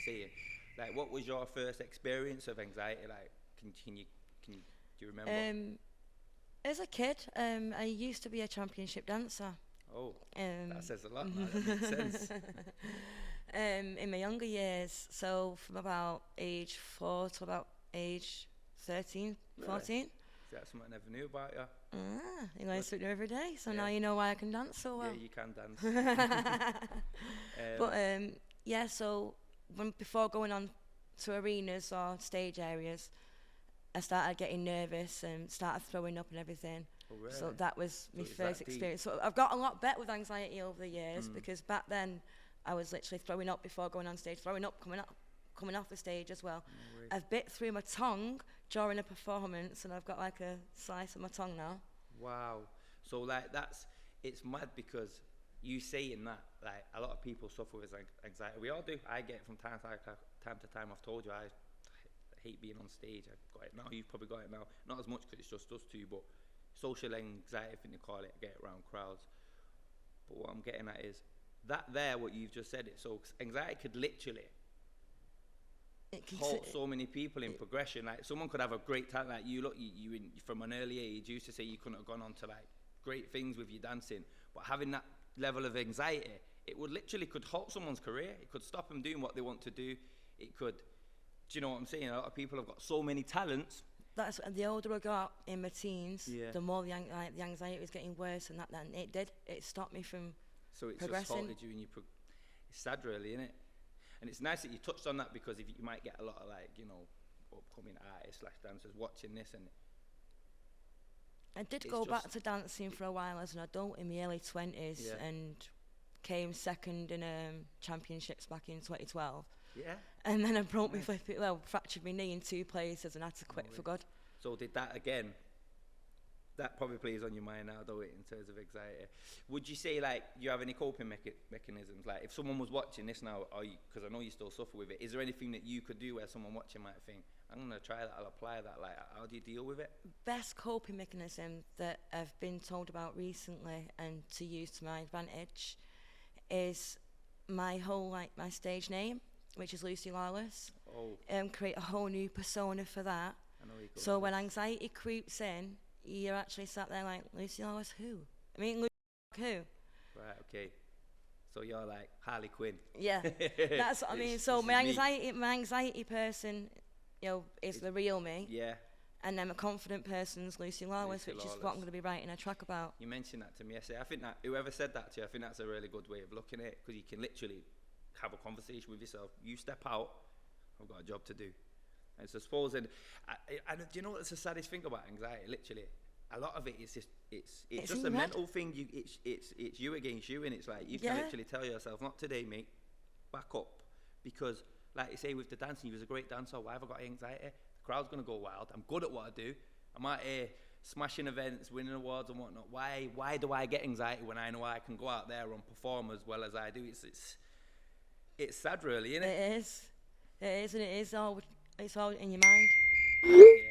saying. Like, what was your first experience of anxiety? Like, do you remember? As a kid, I used to be a championship dancer. Oh, that Um, says a lot, man. That makes sense. in my younger years, so from about age 4 to about age 13, Really? 14. That's something I never knew about you. You learn Good. something every day, so now Yeah. you know why I can dance so Yeah, well. you can dance. But yeah, so before going on to arenas or stage areas, I started getting nervous and started throwing up and everything. Oh, really? So that was my So is first that deep? experience. So I've got a lot better with anxiety over the years because back then I was literally throwing up before going on stage, throwing up coming off the stage as well. No way. I've bit through my tongue during a performance and I've got like a slice of my tongue now. Wow. So like it's mad because you saying that, like, a lot of people suffer with anxiety. We all do. I get it from time to time. I've told you I hate being on stage. I've got it now. You've probably got it now. Not as much because it's just us two, but social anxiety, I think they call it. I get it around crowds. But what I'm getting at is that there, what you've just said, it. So anxiety could literally It can halt so many people in progression. Like, someone could have a great talent. Like, you from an early age used to say you couldn't have gone on to like great things with your dancing, but having that level of anxiety, it would literally could halt someone's career. It could stop them doing what they want to do. It could, do you know what I'm saying? A lot of people have got so many talents. That's the older I got in my teens, Yeah. the more the anxiety was getting worse, and then it stopped me from So it's progressing. just halted you, and it's sad, really, isn't it? And it's nice that you touched on that, because if you might get a lot of, like, you know, upcoming artists / dancers watching this, and I did it's go just- back to dancing for a while as an adult in my early 20s Yeah. and came second in championships back in 2012. yeah. And then I broke my Nice. fractured my knee in 2 places and had to quit for good. So did that again? That probably plays on your mind now, though, in terms of anxiety. Would you say, like, you have any coping mechanisms? Like, if someone was watching this now, because I know you still suffer with it, is there anything that you could do where someone watching might think, I'm going to try that, I'll apply that? Like, how do you deal with it? Best coping mechanism that I've been told about recently and to use to my advantage is my stage name, which is Lucy Lawless. Oh, Create a whole new persona for that. I know you go. So when anxiety creeps in, you're actually sat there like, Lucy Lawless who? I mean, Lucy who? Right, okay. So you're like Harley Quinn. Yeah, that's what I mean. So my anxiety person, is the real me. Yeah. And then a confident person's Lucy Lawless, Lucy which is what I'm Lawless. going to be writing a track about. You mentioned that to me yesterday. I think that whoever said that to you, I think that's a really good way of looking at it, because you can literally have a conversation with yourself. You step out, I've got a job to do. And so suppose, and do you know what's the saddest thing about anxiety? Literally, a lot of it is just it's It's just in a your head. mental thing. It's you against you, and it's like you Yeah. can literally tell yourself, not today, mate. Back up, because like you say with the dancing, you was a great dancer. Why have I got anxiety? The crowd's gonna go wild. I'm good at what I do. I'm out here smashing events, winning awards and whatnot. Why do I get anxiety when I know I can go out there and perform as well as I do? It's sad, really, isn't it? It is, and it's all in your mind. Yeah.